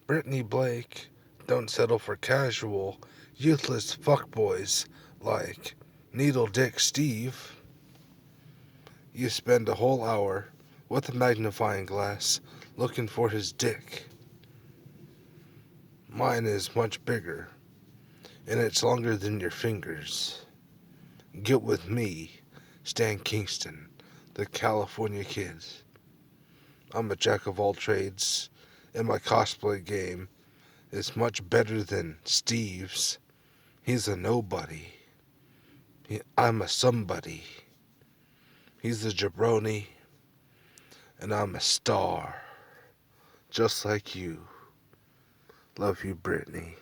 Brittany Blake don't settle for casual, youthless fuckboys like Needle Dick Steve. You spend a whole hour with a magnifying glass looking for his dick. Mine is much bigger, and it's longer than your fingers. Get with me, Stan Kingston, the California Kid. I'm a jack of all trades, and my cosplay game is much better than Steve's. He's a nobody. I'm a somebody. He's a jabroni, and I'm a star. Just like you. Love you, Brittany.